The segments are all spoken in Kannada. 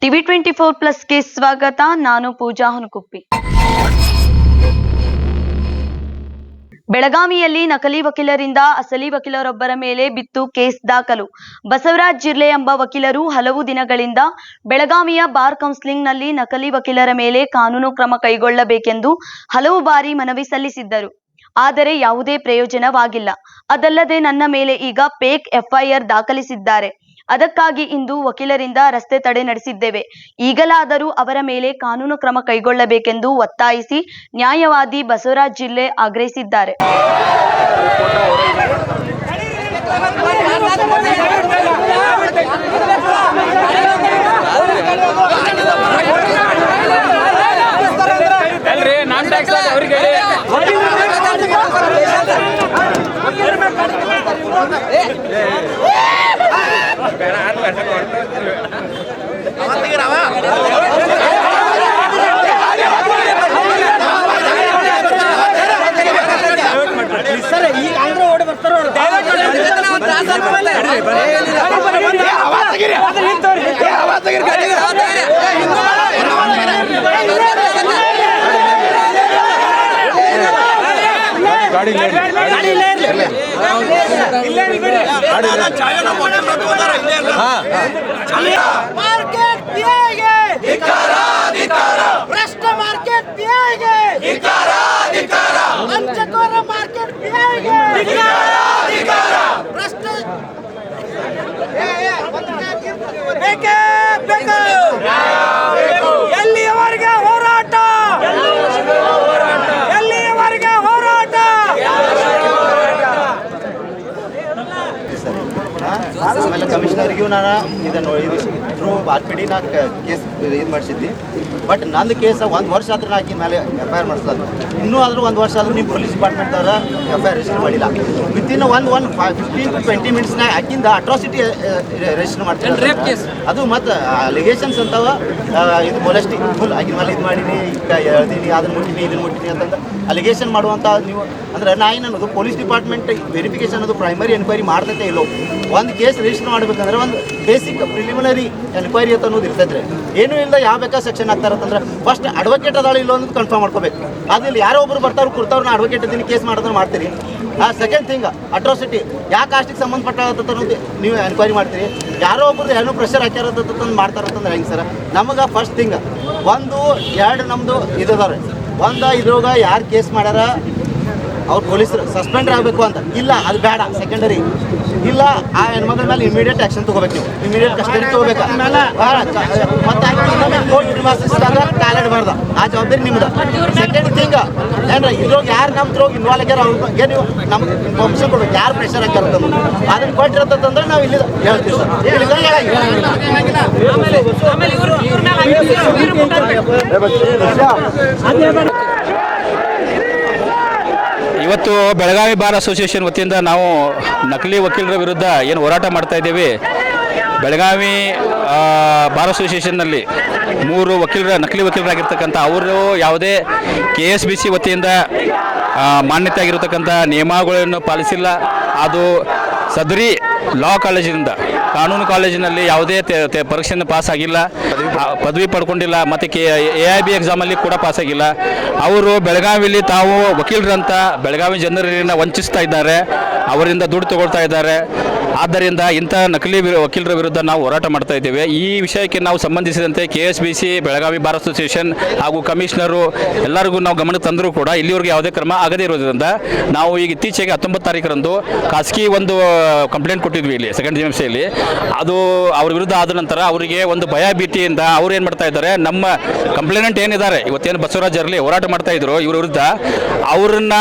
ಟಿವಿ 24+ಗೆ ಸ್ವಾಗತ. ನಾನು ಪೂಜಾ ಹುನಕುಪ್ಪಿ. ಬೆಳಗಾವಿಯಲ್ಲಿ ನಕಲಿ ವಕೀಲರಿಂದ ಅಸಲಿ ವಕೀಲರೊಬ್ಬರ ಮೇಲೆ ಬಿತ್ತು ಕೇಸ್ ದಾಖಲು. ಬಸವರಾಜ್ ಜಿರ್ಲೆ ಎಂಬ ವಕೀಲರು ಹಲವು ದಿನಗಳಿಂದ ಬೆಳಗಾವಿಯ ಬಾರ್ ಕೌನ್ಸಿಲಿಂಗ್ನಲ್ಲಿ ನಕಲಿ ವಕೀಲರ ಮೇಲೆ ಕಾನೂನು ಕ್ರಮ ಕೈಗೊಳ್ಳಬೇಕೆಂದು ಹಲವು ಬಾರಿ ಮನವಿ ಸಲ್ಲಿಸಿದ್ದರು. ಆದರೆ ಯಾವುದೇ ಪ್ರಯೋಜನವಾಗಿಲ್ಲ. ಅದಲ್ಲದೆ ನನ್ನ ಮೇಲೆ ಈಗ ಫೇಕ್ FIR ದಾಖಲಿಸಿದ್ದಾರೆ. ಅದಕ್ಕಾಗಿ ಇಂದು ವಕೀಲರಿಂದ ರಸ್ತೆ ತಡೆ ನಡೆಸಿದ್ದೇವೆ. ಈಗಲಾದರೂ ಅವರ ಮೇಲೆ ಕಾನೂನು ಕ್ರಮ ಕೈಗೊಳ್ಳಬೇಕೆಂದು ಒತ್ತಾಯಿಸಿ ನ್ಯಾಯವಾದಿ ಬಸವರಾಜ್ ಜಿರ್ಲೆ ಆಗ್ರಹಿಸಿದ್ದಾರೆ. ಎಲ್ಲಿಯವರೆಗೆ ಹೋರಾಟ? ಎಲ್ಲಿಯವರೆಗೆ ಹೋರಾಟ? ಆಮೇಲೆ ಕಮಿಷನರ್ಗೂ ನಾನು ಇದನ್ನು ಥ್ರೂ RPD ನಾ ಕೇಸ್ ಇದು ಮಾಡಿಸಿದ್ವಿ. ಬಟ್ ನಂದು ಕೇಸ್ 1 ವರ್ಷ ಆದ್ರೂ ನಾ ಆಕಿನ ಮೇಲೆ FIR ಮಾಡಿಸ್ಲದು. ಇನ್ನೂ ಆದರೂ 1 ವರ್ಷ ಆದರೂ ನೀವು ಪೊಲೀಸ್ ಡಿಪಾರ್ಟ್ಮೆಂಟ್ದವ್ರ FIR ರಿಜಿಸ್ಟರ್ ಮಾಡಿಲ್ಲ. ವಿತಿನ್ 15 to 20 ಮಿನಿಟ್ಸ್ನಾಗ ಆಕಿಂದ ಅಟ್ರಾಸಿಟಿ ರಿಜಿಸ್ಟರ್ ಮಾಡ್ತಾರೆ. ಅದು ಮತ್ತು ಅಲಿಗೇಷನ್ಸ್ ಅಂತವ ಇದು ಮೊಲೆಸ್ಟಿ ಫುಲ್ ಆಗಿನ ಮೇಲೆ ಇದು ಮಾಡೀನಿ, ಈಗ ಹೇಳ್ದೀನಿ, ಅದನ್ನು ಮುಟ್ಟಿನಿ, ಇದನ್ನು ಮುಟ್ಟಿನಿ ಅಂತಂದು ಅಲಿಗೇಷನ್ ಮಾಡುವಂಥ ನೀವು ಅಂದರೆ ನಾ ಏನನ್ನೋದು ಪೊಲೀಸ್ ಡಿಪಾರ್ಟ್ಮೆಂಟ್ ವೆರಿಫಿಕೇಷನ್ ಅದು ಪ್ರೈಮರಿ ಎನ್ಕ್ವೈರಿ ಮಾಡ್ತೈತೆ ಇಲ್ಲೋ. ಒಂದು ಕೇಸ್ ರಿಜಿಸ್ಟರ್ ಮಾಡಬೇಕಂದ್ರೆ ಒಂದು ಬೇಸಿಕ್ ಪ್ರಿಲಿಮಿನರಿ ಎನ್ಕ್ವೈರಿ ಅಂತ ಅನ್ನೋದು ಇರ್ತೈತೆ. ಏನೂ ಇಲ್ಲ ಯಾವ ಬೇಕಾ ಸೆಕ್ಷನ್ ಆಗ್ತಾರಂತಂದ್ರೆ ಫಸ್ಟ್ ಅಡ್ವೊಕೇಟ್ ಅದಾಳ ಇಲ್ಲ ಅನ್ನೋದು ಕನ್ಫರ್ಮ್ ಮಾಡ್ಕೋಬೇಕು. ಅದಿಲ್ಲ ಯಾರೋ ಒಬ್ರು ಬರ್ತಾವ್ರು ಕುಡ್ತಾವ್ರನ್ನ ಅಡ್ವೊಕೇಟ್ ಇದೀನಿ ಕೇಸ್ ಮಾಡೋದನ್ನ ಮಾಡ್ತೀರಿ. ಸೆಕೆಂಡ್ ಥಿಂಗ್ ಅಟ್ರಾಸಿಟಿ ಯಾವ ಕಾಸ್ಟಿಗೆ ಸಂಬಂಧಪಟ್ಟ ಅನ್ನೋದು ನೀವು ಎನ್ಕ್ವೈರಿ ಮಾಡ್ತೀರಿ. ಯಾರೋ ಒಬ್ರದ್ದು ಏನೋ ಪ್ರೆಷರ್ ಹಾಕ್ಯಾರಂತಂದು ಮಾಡ್ತಾರಂತಂದ್ರೆ ಹೆಂಗೆ ಸರ್? ನಮಗೆ ಫಸ್ಟ್ ಥಿಂಗ್ 1 2 ನಮ್ಮದು ಇದದಾರೆ. ಒಂದು ಇದ್ರಾಗ ಯಾರು ಕೇಸ್ ಮಾಡ್ಯಾರ ಅವ್ರು ಪೊಲೀಸರು ಸಸ್ಪೆಂಡ್ ಆಗಬೇಕು ಅಂತ ಇಲ್ಲ, ಅದು ಬೇಡ. ಸೆಕೆಂಡರಿ ಇಲ್ಲ, ಆ ಹೆಣ್ಮಗಳ ಮೇಲೆ ಇಮಿಡಿಯೇಟ್ ಆ್ಯಕ್ಷನ್ ತೊಗೋಬೇಕು. ನೀವು ಇಮಿಡಿಯೇಟ್ ಕಸ್ಟಡಿ ತೊಗೋಬೇಕು. ಮತ್ತು ಕೋರ್ಟ್ ಪ್ರಿಮೈಸಸ್ದಾಗ ಕಾಲಿಡಬಾರ್ದು. ಆ ಜವಾಬ್ದಾರಿ ನಿಮ್ದು. ಸೆಕೆಂಡ್ ಥಿಂಗ್ ಏನ್ರ ಇದ್ರಾಗ ಯಾರು ನಮ್ದ್ರಾಗ ಇನ್ವಾಲ್ವ್ ಆಗ್ಯಾರ ಅವ್ರಿಗೆ ನೀವು ನಮ್ಗೆ ಇನ್ಫಾರ್ಮೇಷನ್ ಕೊಡ್ಬೇಕು. ಯಾರು ಪ್ರೆಷರ್ ಹಾಕ್ಯಾರಂತ ಅದನ್ನು ಕೊಟ್ಟಿರತ್ತಂದ್ರೆ ನಾವು ಇಲ್ಲಿ ಹೇಳ್ತೀವಿ ಸರ್. ಇವತ್ತು ಬೆಳಗಾವಿ ಬಾರ್ ಅಸೋಸಿಯೇಷನ್ ವತಿಯಿಂದ ನಾವು ನಕಲಿ ವಕೀಲರ ವಿರುದ್ಧ ಏನು ಹೋರಾಟ ಮಾಡ್ತಾ ಇದ್ದೇವೆ. ಬೆಳಗಾವಿ ಬಾರ್ ಅಸೋಸಿಯೇಷನ್ನಲ್ಲಿ 3 ನಕಲಿ ವಕೀಲರಾಗಿರ್ತಕ್ಕಂಥ ಅವರು ಯಾವುದೇ KSBC ವತಿಯಿಂದ ಮಾನ್ಯತೆ ಆಗಿರತಕ್ಕಂಥ ನಿಯಮಾವಳಿಗಳನ್ನು ಪಾಲಿಸಿಲ್ಲ. ಅದು ಸದರಿ ಲಾ ಕಾಲೇಜಿನಿಂದ ಕಾನೂನು ಕಾಲೇಜಿನಲ್ಲಿ ಯಾವುದೇ ಪರೀಕ್ಷೆಯನ್ನು ಪಾಸ್ ಆಗಿಲ್ಲ, ಪದವಿ ಪಡ್ಕೊಂಡಿಲ್ಲ, ಮತ್ತು AIB ಎಕ್ಸಾಮಲ್ಲಿ ಕೂಡ ಪಾಸ್ ಆಗಿಲ್ಲ. ಅವರು ಬೆಳಗಾವಿಯಲ್ಲಿ ತಾವು ವಕೀಲರಂತ ಬೆಳಗಾವಿ ಜನರನ್ನು ವಂಚಿಸ್ತಾ ಇದ್ದಾರೆ, ಅವರಿಂದ ದುಡ್ಡು ತಗೊಳ್ತಾ ಇದ್ದಾರೆ. ಆದ್ದರಿಂದ ಇಂಥ ನಕಲಿ ವಕೀಲರ ವಿರುದ್ಧ ನಾವು ಹೋರಾಟ ಮಾಡ್ತಾ ಇದ್ದೇವೆ. ಈ ವಿಷಯಕ್ಕೆ ನಾವು ಸಂಬಂಧಿಸಿದಂತೆ KSBC, ಬೆಳಗಾವಿ ಬಾರ್ ಅಸೋಸಿಯೇಷನ್ ಹಾಗೂ ಕಮಿಷನರು ಎಲ್ಲರಿಗೂ ನಾವು ಗಮನಕ್ಕೆ ತಂದರೂ ಕೂಡ ಇಲ್ಲಿವರೆಗೆ ಯಾವುದೇ ಕ್ರಮ ಆಗದೇ ಇರೋದ್ರಿಂದ ನಾವು ಈಗ ಇತ್ತೀಚೆಗೆ 19 ತಾರೀಕರಂದು ಖಾಸಗಿ ಒಂದು ಕಂಪ್ಲೇಂಟ್ ಕೊಟ್ಟಿದ್ವಿ ಇಲ್ಲಿ ಸೆಕೆಂಡ್ GMCಯಲ್ಲಿ. ಅದು ಅವ್ರ ವಿರುದ್ಧ ಆದ ನಂತರ ಅವರಿಗೆ ಒಂದು ಭಯ ಭೀತಿಯಿಂದ ಅವ್ರು ಏನು ಮಾಡ್ತಾ ಇದ್ದಾರೆ, ನಮ್ಮ ಕಂಪ್ಲೇಂಟ್ ಏನಿದ್ದಾರೆ ಇವತ್ತೇನು ಬಸವರಾಜ್ ಜಿರ್ಲೆ ಹೋರಾಟ ಮಾಡ್ತಾ ಇದ್ರು ಇವ್ರ ವಿರುದ್ಧ, ಅವ್ರನ್ನ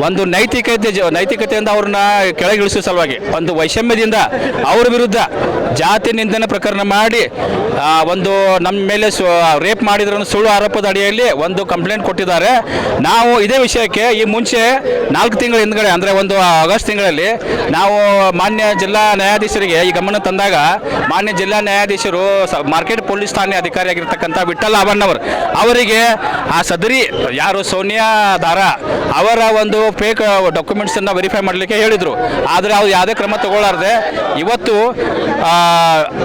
ಒಂದು ನೈತಿಕತೆಯಿಂದ ಅವ್ರನ್ನ ಕೆಳಗಿಳಿಸುವ ಸಲುವಾಗಿ ಒಂದು ವೈಷಮ್ಯದಿಂದ ಅವ್ರ ವಿರುದ್ಧ ಜಾತಿ ನಿಂದನೆ ಪ್ರಕರಣ ಮಾಡಿ ಒಂದು ನಮ್ಮ ಮೇಲೆ ರೇಪ್ ಮಾಡಿದ್ರು ಸುಳ್ಳು ಆರೋಪದ ಅಡಿಯಲ್ಲಿ ಒಂದು ಕಂಪ್ಲೇಂಟ್ ಕೊಟ್ಟಿದ್ದಾರೆ. ನಾವು ಇದೇ ವಿಷಯಕ್ಕೆ ಈ ಮುಂಚೆ 4 ತಿಂಗಳ ಹಿಂದ್ಗಡೆ ಅಂದರೆ ಒಂದು ಆಗಸ್ಟ್ ತಿಂಗಳಲ್ಲಿ ನಾವು ಮಾನ್ಯ ಜಿಲ್ಲಾ ನ್ಯಾಯಾಧೀಶರಿಗೆ ಈ ಗಮನ ತಂದಾಗ ಮಾನ್ಯ ಜಿಲ್ಲಾ ನ್ಯಾಯಾಧೀಶರು ಮಾರ್ಕೆಟ್ ಪೊಲೀಸ್ ಠಾಣೆ ಅಧಿಕಾರಿಯಾಗಿರ್ತಕ್ಕಂಥ ವಿಠ್ಠಲ್ ಆವಣ್ಣವರು ಅವರಿಗೆ ಆ ಸದರಿ ಯಾರು ಸೋನಿಯಾ ದಾರಾ ಅವರ ಒಂದು ಫೇಕ್ ಡಾಕ್ಯುಮೆಂಟ್ಸನ್ನು ವೆರಿಫೈ ಮಾಡಲಿಕ್ಕೆ ಕೊಡಲಿಕ್ಕೆ ಹೇಳಿದರು. ಆದರೆ ಅವ್ರು ಯಾವುದೇ ಕ್ರಮ ತಗೊಳ್ಳಾರ್ದೆ ಇವತ್ತು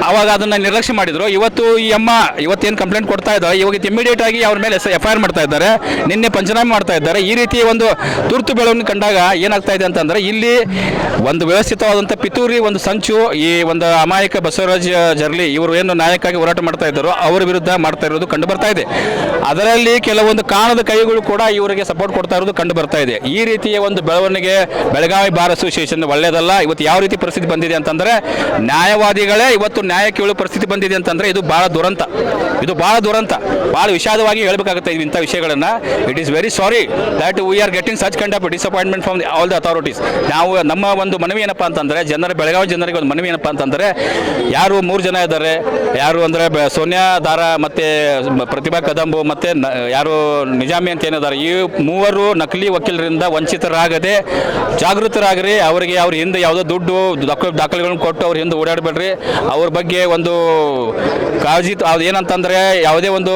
ಅವಾಗ ಅದನ್ನು ನಿರ್ಲಕ್ಷ್ಯ ಮಾಡಿದರು. ಇವತ್ತು ಈ ಅಮ್ಮ ಇವತ್ತೇನು ಕಂಪ್ಲೇಂಟ್ ಕೊಡ್ತಾ ಇದ್ದಾರೆ, ಇವಾಗ ಇಮಿಡಿಯೇಟ್ ಆಗಿ ಅವ್ರ ಮೇಲೆ FIR ಮಾಡ್ತಾ ಇದ್ದಾರೆ, ನಿನ್ನೆ ಪಂಚನಾಮೆ ಮಾಡ್ತಾ ಇದ್ದಾರೆ. ಈ ರೀತಿ ಒಂದು ತುರ್ತು ಬೆಳವಣಿಗೆ ಕಂಡಾಗ ಏನಾಗ್ತಾ ಇದೆ ಅಂತಂದರೆ ಇಲ್ಲಿ ಒಂದು ವ್ಯವಸ್ಥಿತವಾದಂಥ ಪಿತೂರಿ ಒಂದು ಸಂಚು ಈ ಒಂದು ಅಮಾಯಕ ಬಸವರಾಜ ಜರ್ಲಿ ಇವರು ಏನು ನಾಯಕರಾಗಿ ಹೋರಾಟ ಮಾಡ್ತಾ ಇದ್ದಾರೋ ಅವರ ವಿರುದ್ಧ ಮಾಡ್ತಾ ಇರೋದು ಕಂಡು ಬರ್ತಾ ಇದೆ. ಅದರಲ್ಲಿ ಕೆಲವೊಂದು ಕಾಣದ ಕೈಗಳು ಕೂಡ ಇವರಿಗೆ ಸಪೋರ್ಟ್ ಕೊಡ್ತಾ ಇರೋದು ಕಂಡು ಬರ್ತಾ ಇದೆ. ಈ ರೀತಿಯ ಒಂದು ಬೆಳವಣಿಗೆ ಬೆಳಗಾವಿ ಬಾರ್ ಅಸೋಸಿಯೇಷನ್ ಒಳ್ಳೆಯದಲ್ಲ. ಇವತ್ತು ಯಾವ ರೀತಿ ಪರಿಸ್ಥಿತಿ ಬಂದಿದೆ ಅಂತಂದರೆ ನ್ಯಾಯವಾದಿಗಳೇ ಇವತ್ತು ನ್ಯಾಯ ಕೇಳೋ ಪರಿಸ್ಥಿತಿ ಬಂದಿದೆ ಅಂತಂದರೆ ಇದು ಭಾಳ ದುರಂತ, ಭಾಳ ವಿಷಾದವಾಗಿ ಹೇಳಬೇಕಾಗುತ್ತೆ ಇಂಥ ವಿಷಯಗಳನ್ನು. It is very sorry that we are getting such kind of disappointment from all the authorities. ನಾವು ನಮ್ಮ ಒಂದು ಮನವಿ ಏನಪ್ಪ ಅಂತಂದರೆ ಬೆಳಗಾವಿ ಜನರಿಗೆ ಒಂದು ಮನವಿ ಏನಪ್ಪ ಅಂತಂದರೆ ಯಾರು 3 ಜನ ಇದ್ದಾರೆ, ಯಾರು ಅಂದರೆ ಸೋನಿಯಾ ದಾರ ಮತ್ತು ಪ್ರತಿಭಾ ಕದಂಬು ಮತ್ತು ಯಾರು ನಿಜಾಮಿ ಅಂತ ಏನಿದ್ದಾರೆ, ಈ 3 ನಕಲಿ ವಕೀಲರಿಂದ ವಂಚಿತರಾಗದೆ ಜಾಗೃತರಾಗ್ರಿ. ಅವರಿಗೆ ಅವ್ರ ಹಿಂದೆ ಯಾವುದೋ ದುಡ್ಡು ದಾಖಲೆಗಳನ್ನು ಕೊಟ್ಟು ಅವ್ರ ಹಿಂದೆ ಓಡಾಡಬೇಡ್ರಿ. ಅವ್ರ ಬಗ್ಗೆ ಒಂದು ಕಾಳಜಿ ಏನಂತಂದರೆ ಯಾವುದೇ ಒಂದು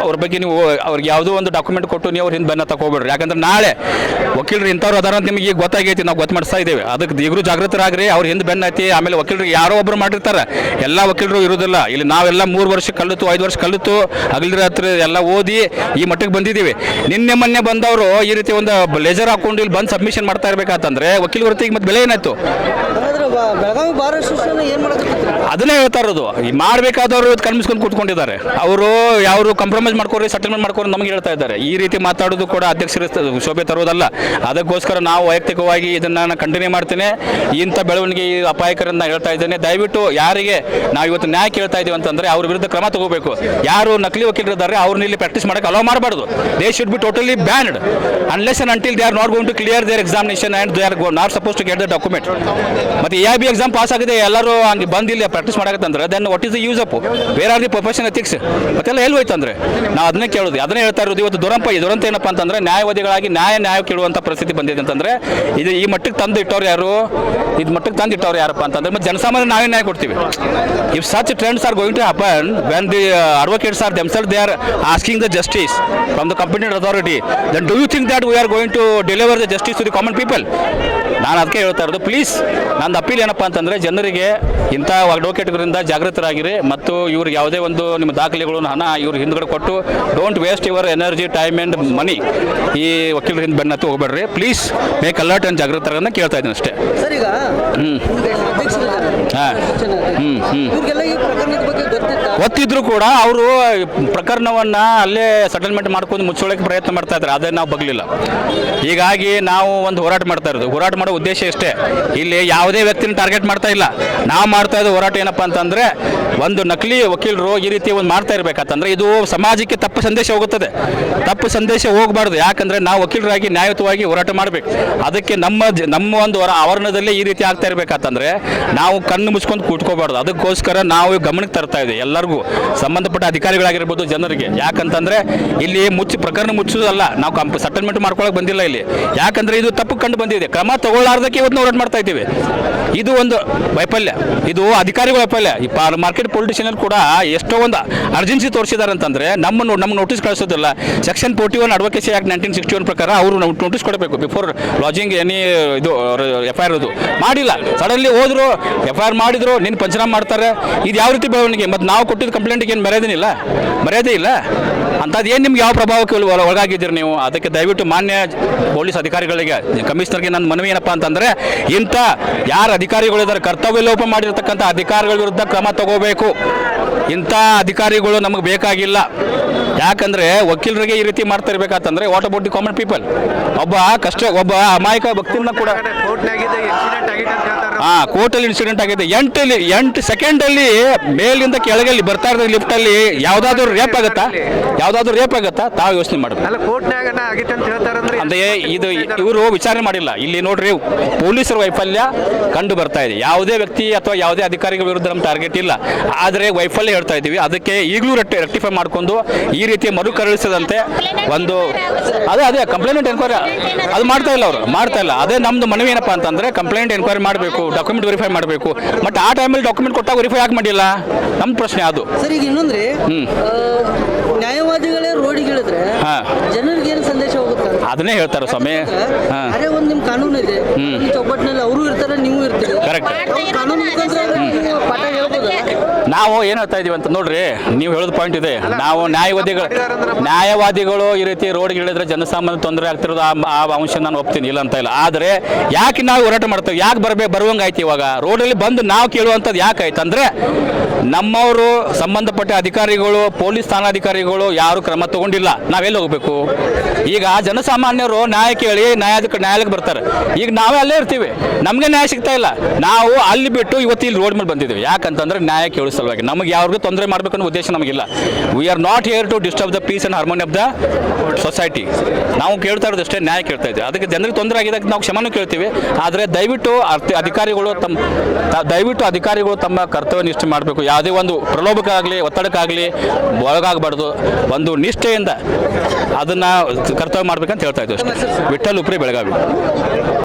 ಅವ್ರ ಬಗ್ಗೆ ನೀವು ಅವ್ರಿಗೆ ಯಾವುದೋ ಒಂದು ಡಾಕ್ಯುಮೆಂಟ್ ಕೊಟ್ಟು ನೀವು ಅವ್ರ ಹಿಂದೆ ಬೆನ್ನ ತಗೋಬೇಡ್ರಿ. ಯಾಕಂದ್ರೆ ನಾಳೆ ವಕೀಲರು ಇಂಥವ್ರು ಅದಾರ ಅಂತ ನಿಮಗೆ ಈಗ ಗೊತ್ತಾಗೈತಿ, ನಾವು ಗೊತ್ತು ಮಾಡಿಸ್ತಾ ಇದ್ದೇವೆ. ಅದಕ್ಕೆ ಈಗಲೂ ಜಾಗೃತರಾಗ್ರಿ. ಅವ್ರ ಹಿಂದೆ ಬೆನ್ನ ಐತಿ. ಆಮೇಲೆ ವಕೀಲರಿಗೆ ಯಾರೋ ಒಬ್ಬರು ಮಾಡಿರ್ತಾರೆ, ಎಲ್ಲ ವಕೀಲರು ಇರೋದಿಲ್ಲ. ಇಲ್ಲಿ ನಾವೆಲ್ಲ 3 ವರ್ಷ ಕಲಿತು 5 ವರ್ಷ ಕಲಿತು ಹಗಲು ರಾತ್ರಿ ಎಲ್ಲ ಓದಿ ಈ ಮಟ್ಟಿಗೆ ಬಂದಿದ್ದೀವಿ. ಮೊನ್ನೆ ಬಂದವರು ಈ ರೀತಿ ಒಂದು ಲೇಜರ್ ಹಾಕೊಂಡು ಇಲ್ಲಿ ಬಂದು ಸಬ್ಮಿಷನ್ ಮಾಡ್ತಾ ಇರಬೇಕಂತಂದ್ರೆ ವಕೀಲ ವೃತ್ತಿಗೆ ಮತ್ತೆ ಬೆಲೆ ಏನಾಯ್ತು? ಬೆಳಗಾವಿ ಬಾರ್ ಅಸೋಸಿಯೇಷನ್ ಏನು ಮಾಡೋದು ಅದನ್ನೇ ಹೇಳ್ತಾ ಇರೋದು. ಈ ಮಾಡಬೇಕಾದವರು ಕಣ್ಮಿಸ್ಕೊಂಡು ಕೂತ್ಕೊಂಡಿದ್ದಾರೆ. ಅವರು ಯಾರು ಕಾಂಪ್ರಮೈಸ್ ಮಾಡ್ಕೊರಿ, ಸೆಟಲ್ಮೆಂಟ್ ಮಾಡ್ಕೊರಿ ನಮಗೆ ಹೇಳ್ತಾ ಇದ್ದಾರೆ. ಈ ರೀತಿ ಮಾತಾಡೋದು ಕೂಡ ಅಧ್ಯಕ್ಷರ ಶೋಭೆ ತರೋದಲ್ಲ. ಅದಕ್ಕೋಸ್ಕರ ನಾವು ವೈಯಕ್ತಿಕವಾಗಿ ಇದನ್ನು ಕಂಟಿನ್ಯೂ ಮಾಡ್ತೇನೆ. ಇಂಥ ಬೆಳವಣಿಗೆ ಅಪಾಯಕರನ್ನ ಹೇಳ್ತಾ ಇದ್ದೇನೆ. ದಯವಿಟ್ಟು ಯಾರಿಗೆ ನಾವು ಇವತ್ತು ನ್ಯಾಯ ಕೇಳ್ತಾ ಇದ್ದೀವಿ ಅಂತಂದರೆ ಅವ್ರ ವಿರುದ್ಧ ಕ್ರಮ ತಗೋಬೇಕು. ಯಾರು ನಕಲಿ ವಕೀಲರಿದ್ದಾರೆ ಅವ್ರನ್ನ ಇಲ್ಲಿ ಪ್ರಾಕ್ಟೀಸ್ ಮಾಡೋಕ್ಕೆ ಅಲೋ ಮಾಡಬಾರ್ದು. They should be totally banned unless and until they are not going to clear their examination and they are not suppose to get the document. ಮತ್ತು EIB ಎಕ್ಸಾಮ್ ಪಾಸ್ ಆಗಿದೆ, ಎಲ್ಲರೂ ಹಂಗೆ ಬಂದಿಲ್ಲ ಪ್ರಾಕ್ಟೀಸ್ ಮಾಡಕತ್ತಂದ್ರೆ then what is the use up? Where are the profession ethics? ಮತ್ತೆಲ್ಲ ಎಲ್ಲಿ ಹೋಯ್ತು ಅಂದರೆ ನಾವು ಅದನ್ನೇ ಕೇಳೋದು, ಅದನ್ನೇ ಹೇಳ್ತಾ ಇರೋದು. ಇವತ್ತು ದುರಂತ ಏನಪ್ಪ ಅಂತಂದರೆ ನ್ಯಾಯವಾದಿಗಳಾಗಿ ನ್ಯಾಯ ಕೇಳುವಂಥ ಪರಿಸ್ಥಿತಿ ಬಂದಿದೆ ಅಂತಂದರೆ ಇದು ಈ ಮಟ್ಟಿಗೆ ತಂದು ಇಟ್ಟವ್ರು ಯಾರು? ಇದು ಮಟ್ಟಿಗೆ ತಂದು ಇಟ್ಟವ್ರು ಯಾರಪ್ಪ ಅಂತಂದರೆ ಮತ್ತೆ ಜನಸಾಮಾನ್ಯ ನಾವೇ ನ್ಯಾಯ ಕೊಡ್ತೀವಿ. If such trends are going to happen when the advocates are themselves they are asking the justice from the competent authority, then do you think that we are going to deliver the justice to the common people? ನಾನು ಅದಕ್ಕೆ ಹೇಳ್ತಾ ಇರೋದು, ಪ್ಲೀಸ್ ನಂದು ಅಪೀಲ್ ಏನಪ್ಪ ಅಂತಂದರೆ ಜನರಿಗೆ ಇಂಥ ಅಡ್ವೊಕೇಟ್ಗಳಿಂದ ಜಾಗೃತರಾಗಿರಿ. ಮತ್ತು ಇವ್ರಿಗೆ ಯಾವುದೇ ಒಂದು ನಿಮ್ಮ ದಾಖಲೆಗಳು ಹಣ ಇವ್ರ ಹಿಂದ್ಗಡೆ ಕೊಟ್ಟು don't waste your energy time and ಮನಿ ಈ ವಕೀಲರ ಹಿಂದೆ ಬೆನ್ನತ್ತು ಹೋಗಬೇಡ್ರಿ. ಪ್ಲೀಸ್ ಮೇಕ್ ಅಲರ್ಟ್ ಆ್ಯಂಡ್ ಜಾಗೃತರನ್ನ ಕೇಳ್ತಾ ಇದ್ದೀನಿ ಅಷ್ಟೇ. ಸರ್, ಈಗ ಇವ್ರಿಗೆಲ್ಲ ಈ ಪ್ರಕರಣದ ಬಗ್ಗೆ ಗೊತ್ತಿದ್ರು ಕೂಡ ಅವರು ಪ್ರಕರಣವನ್ನು ಅಲ್ಲೇ ಸೆಟಲ್ಮೆಂಟ್ ಮಾಡ್ಕೊಂಡು ಮುಚ್ಚೋಳಕ್ಕೆ ಪ್ರಯತ್ನ ಮಾಡ್ತಾ ಇದ್ದಾರೆ. ಅದೇ ನಾವು ಬಗ್ಲಿಲ್ಲ. ಹೀಗಾಗಿ ನಾವು ಒಂದು ಹೋರಾಟ ಮಾಡ್ತಾ ಇರೋದು. ಹೋರಾಟ ಮಾಡೋ ಉದ್ದೇಶ ಇಷ್ಟೇ. ಇಲ್ಲಿ ಯಾವುದೇ ವ್ಯಕ್ತಿನ ಟಾರ್ಗೆಟ್ ಮಾಡ್ತಾ ಇಲ್ಲ. ನಾವು ಮಾಡ್ತಾ ಇರೋ ಹೋರಾಟ ಏನಪ್ಪ ಅಂತಂದರೆ ಒಂದು ನಕಲಿ ವಕೀಲರು ಈ ರೀತಿ ಒಂದು ಮಾಡ್ತಾ ಇರಬೇಕಂತಂದ್ರೆ ಇದು ಸಮಾಜಕ್ಕೆ ತಪ್ಪು ಸಂದೇಶ ಹೋಗುತ್ತದೆ. ತಪ್ಪು ಸಂದೇಶ ಹೋಗಬಾರ್ದು. ಯಾಕಂದರೆ ನಾವು ವಕೀಲರಾಗಿ ನ್ಯಾಯಯುತವಾಗಿ ಹೋರಾಟ ಮಾಡಬೇಕು. ಅದಕ್ಕೆ ನಮ್ಮ ಒಂದು ಆವರಣದಲ್ಲಿ ಈ ರೀತಿ ಆಗ್ತಾ ಇರಬೇಕಂತಂದ್ರೆ ನಾವು ಕಣ್ಣು ಮುಚ್ಕೊಂಡು ಕೂತ್ಕೋಬಾರ್ದು. ಅದಕ್ಕೋಸ್ಕರ ನಾವು ಗಮನಕ್ಕೆ ತರ್ತಾ ಇದ್ದೀವಿ ಎಲ್ಲರಿಗೂ, ಸಂಬಂಧಪಟ್ಟ ಅಧಿಕಾರಿಗಳಾಗಿರ್ಬೋದು, ಜನರಿಗೆ. ಯಾಕಂತಂದರೆ ಇಲ್ಲಿ ಪ್ರಕರಣ ಮುಚ್ಚೋದಲ್ಲ, ನಾವು ಸೆಟಲ್ಮೆಂಟ್ ಮಾಡ್ಕೊಳಕ್ಕೆ ಬಂದಿಲ್ಲ ಇಲ್ಲಿ. ಯಾಕಂದರೆ ಇದು ತಪ್ಪು ಕಂಡು ಬಂದಿದೆ. ಕ್ರಮ ತಗೊಳ್ಳಾರ್ದಕ್ಕೆ ಇವತ್ತು ಹೋರಾಟ ಮಾಡ್ತಾ ಇದ್ದೀವಿ. ಇದು ಒಂದು ವೈಫಲ್ಯ, ಇದು ಅಧಿಕಾರಿಗಳ ವೈಫಲ್ಯ. ಈ ಮಾರ್ಕೆಟ್ ಪೊಲಿಟಿಷಿಯನ್ ಕೂಡ ಎಷ್ಟೋ ಒಂದು ಅರ್ಜೆನ್ಸಿ ತೋರಿಸಿದ್ದಾರೆ ಅಂತಂದರೆ ನಮ್ಮ ನೋಟಿಸ್ ಕಳಿಸೋದಿಲ್ಲ. ಸೆಕ್ಷನ್ 41 ಅಡ್ವೊಕೇಸಿ ಆ್ಯಕ್ಟ್ 1961 ಪ್ರಕಾರ ಅವರು ನೋಟಿಸ್ ಕೊಡಬೇಕು ಬಿಫೋರ್ ಲಾಜಿಂಗ್ ಎನಿ ಇದು FIR ಇದು ಮಾಡಿಲ್ಲ. ಸಡನ್ಲಿ ಹೋದ್ರು, FIR ಮಾಡಿದ್ರು, ನಿನ್ನ ಪಂಚನಾಮ ಮಾಡ್ತಾರೆ. ಇದು ಯಾವ ರೀತಿ ಬೆಳವಣಿಗೆ? ಮತ್ತು ನಾವು ಕೊಟ್ಟಿದ್ದ ಕಂಪ್ಲೇಂಟಿಗೆ ಏನು ಮರ್ಯಾದೆ ಇಲ್ಲ ಅಂಥದ್ದು ಏನು ನಿಮ್ಗೆ ಯಾವ ಪ್ರಭಾವಕ್ಕೆ ಒಳಗಾಗಿದ್ದೀರಿ ನೀವು? ಅದಕ್ಕೆ ದಯವಿಟ್ಟು ಮಾನ್ಯ ಪೊಲೀಸ್ ಅಧಿಕಾರಿಗಳಿಗೆ, ಕಮಿಷನರ್ಗೆ ನನ್ನ ಮನವಿ ಏನಪ್ಪ ಅಂತಂದರೆ ಇಂಥ ಯಾರು ಅಧಿಕಾರಿಗಳಿದ್ದಾರೆ ಕರ್ತವ್ಯ ಲೋಪ ಮಾಡಿರ್ತಕ್ಕಂಥ ಅಧಿಕಾರಿಗಳ ವಿರುದ್ಧ ಕ್ರಮ ತಗೋಬೇಕು. ಇಂಥ ಅಧಿಕಾರಿಗಳು ನಮಗೆ ಬೇಕಾಗಿಲ್ಲ. ಯಾಕಂದರೆ ವಕೀಲರಿಗೆ ಈ ರೀತಿ ಮಾಡ್ತಾ ಇರಬೇಕಂತಂದರೆ what about the common people? ಒಬ್ಬ ಅಮಾಯಕ ಭಕ್ತಿನ ಕೂಡ ಕೋರ್ಟಲ್ಲಿ ಇನ್ಸಿಡೆಂಟ್ ಆಗಿದೆ. 8 ಸೆಕೆಂಡಲ್ಲಿ ಮೇಲಿಂದ ಕೆಳಗಲ್ಲಿ ಬರ್ತಾ ಇರೋದು ಲಿಫ್ಟಲ್ಲಿ ಯಾವುದಾದ್ರೂ ರೇಪ್ ಆಗುತ್ತಾ? ತಾವು ಯೋಚನೆ ಮಾಡಬೇಕು. ಅಂದರೆ ಇದು ಇವರು ವಿಚಾರಣೆ ಮಾಡಿಲ್ಲ. ಇಲ್ಲಿ ನೋಡ್ರಿ, ಪೊಲೀಸರ ವೈಫಲ್ಯ ಕಂಡು ಬರ್ತಾ ಇದೆ. ಯಾವುದೇ ವ್ಯಕ್ತಿ ಅಥವಾ ಯಾವುದೇ ಅಧಿಕಾರಿಗಳ ವಿರುದ್ಧ ನಮ್ಮ ಟಾರ್ಗೆಟ್ ಇಲ್ಲ, ಆದರೆ ವೈಫಲ್ಯ ಹೇಳ್ತಾ ಇದ್ದೀವಿ. ಅದಕ್ಕೆ ಈಗಲೂ ರೆಕ್ಟಿಫೈ ಮಾಡಿಕೊಂಡು ಈ ರೀತಿ ಮರುಕಳಿಸದಂತೆ ಒಂದು ಅದೇ ಕಂಪ್ಲೇಂಟ್ ಎನ್ಕ್ವೈರಿ ಅದು ಮಾಡ್ತಾ ಇಲ್ಲ. ಅವರು ಮಾಡ್ತಾ ಇಲ್ಲ. ಅದೇ ನಮ್ಮದು ಮನವಿ ಏನಪ್ಪ ಅಂತಂದರೆ ಕಂಪ್ಲೇಂಟ್ ಎನ್ಕ್ವೈರಿ ಮಾಡಬೇಕು, ಡಾಕ್ಯುಮೆಂಟ್ ವೆರಿಫೈ ಮಾಡಬೇಕು. ಬಟ್ ಆ ಟೈಮಲ್ಲಿ ಡಾಕ್ಯುಮೆಂಟ್ ಕೊಟ್ಟಾಗ ವೆರಿಫೈ ಯಾಕೆ ಮಾಡಿಲ್ಲ? ನಮ್ಮ ಪ್ರಶ್ನೆ ಅದು. ಸರ್, ಈಗ ಇನ್ನೊಂದ್ರಿ ನ್ಯಾಯವಾದಿಗಳೇ ರೋಡಿಗೆ ಇಳಿದ್ರೆ ಹಾಂ ಜನರಿಗೆ ಏನು ಸಂದೇಶ ಹೋಗುತ್ತೆ ಅದನ್ನೇ ಹೇಳ್ತಾರೆ ಸ್ವಾಮಿ. ಹಾಂ ಅದೇ ಒಂದು ನಿಮ್ಮ ಕಾನೂನು ಇದೆ, ಈ ಚೌಕಟ್ಟಿನಲ್ಲಿ ಅವರು ಇರ್ತಾರೆ, ನೀವು ಇರ್ತೀರಿ. ಕರೆಕ್ಟ್. ಅವ್ರು ಕಾನೂನು ಮುಖಾಂತರ ಅವ್ರಿಗೆ ಪಾಠ ಹೇಳ್ಬೋದಾ? ನಾವು ಏನು ಹೇಳ್ತಾ ಇದೀವಿ ಅಂತ ನೋಡ್ರಿ, ನೀವು ಹೇಳೋದು ಪಾಯಿಂಟ್ ಇದೆ. ನಾವು ನ್ಯಾಯವಾದಿಗಳು ಈ ರೀತಿ ರೋಡ್ಗೆ ಇಳಿದ್ರೆ ಜನಸಾಮಾನ್ಯ ತೊಂದರೆ ಆಗ್ತಿರೋದು ಆ ಅಂಶ ನಾನು ಒಪ್ತೀನಿ, ಇಲ್ಲ ಅಂತ ಇಲ್ಲ. ಆದರೆ ಯಾಕೆ ನಾವು ಹೋರಾಟ ಮಾಡ್ತೇವೆ, ಯಾಕೆ ಬರುವಂಗೆ ಆಯ್ತು ಇವಾಗ ರೋಡಲ್ಲಿ ಬಂದು ನಾವು ಕೇಳುವಂಥದ್ದು ಯಾಕೆ ಆಯ್ತು ಅಂದರೆ, ನಮ್ಮವರು ಸಂಬಂಧಪಟ್ಟ ಅಧಿಕಾರಿಗಳು, ಪೊಲೀಸ್ ಠಾಣಾಧಿಕಾರಿಗಳು ಯಾರು ಕ್ರಮ ತಗೊಂಡಿಲ್ಲ. ನಾವೆಲ್ಲಿ ಹೋಗಬೇಕು? ಈಗ ಜನಸಾಮಾನ್ಯರು ನ್ಯಾಯ ಕೇಳಿ ನ್ಯಾಯಾಲಯಕ್ಕೆ ಬರ್ತಾರೆ. ಈಗ ನಾವೇ ಅಲ್ಲೇ ಇರ್ತೀವಿ, ನಮಗೆ ನ್ಯಾಯ ಸಿಗ್ತಾ ಇಲ್ಲ. ನಾವು ಅಲ್ಲಿ ಬಿಟ್ಟು ಇವತ್ತು ಇಲ್ಲಿ ರೋಡ್ ಮೇಲೆ ಬಂದಿದ್ದೀವಿ. ಯಾಕಂತಂದ್ರೆ ನ್ಯಾಯ ಕೇಳೋ ಸಲುವಾಗಿ. ನಮಗೆ ಯಾರಿಗೂ ತೊಂದರೆ ಮಾಡಬೇಕನ್ನೋ ಉದ್ದೇಶ ನಮಗಿಲ್ಲ. We are not here to disturb the peace and harmony of the society. ನಾವು ಕೇಳ್ತಾ ಇರೋದಷ್ಟೇ ನ್ಯಾಯ ಕೇಳ್ತಾ ಇದ್ದೀವಿ. ಅದಕ್ಕೆ ಜನರಿಗೆ ತೊಂದರೆ ಆಗಿದೆ, ನಾವು ಕ್ಷಮನೂ ಕೇಳ್ತೀವಿ. ಆದರೆ ದಯವಿಟ್ಟು ಅಧಿಕಾರಿಗಳು ತಮ್ಮ ಕರ್ತವ್ಯ ನಿಷ್ಠೆ ಮಾಡಬೇಕು. ಯಾವುದೇ ಒಂದು ಪ್ರಲೋಭಕ್ಕಾಗಲಿ ಒತ್ತಡಕ್ಕಾಗಲಿ ಒಳಗಾಗಬಾರ್ದು. ಒಂದು ನಿಷ್ಠೆಯಿಂದ ಅದನ್ನು ಕರ್ತವ್ಯ ಮಾಡ್ಬೇಕಂತ ಹೇಳ್ತಾ ಇದ್ದೀವಿ ಅಷ್ಟೇ. ವಿಠ್ಠಲ್ ಉಪ್ರಿ, ಬೆಳಗಾವಿ.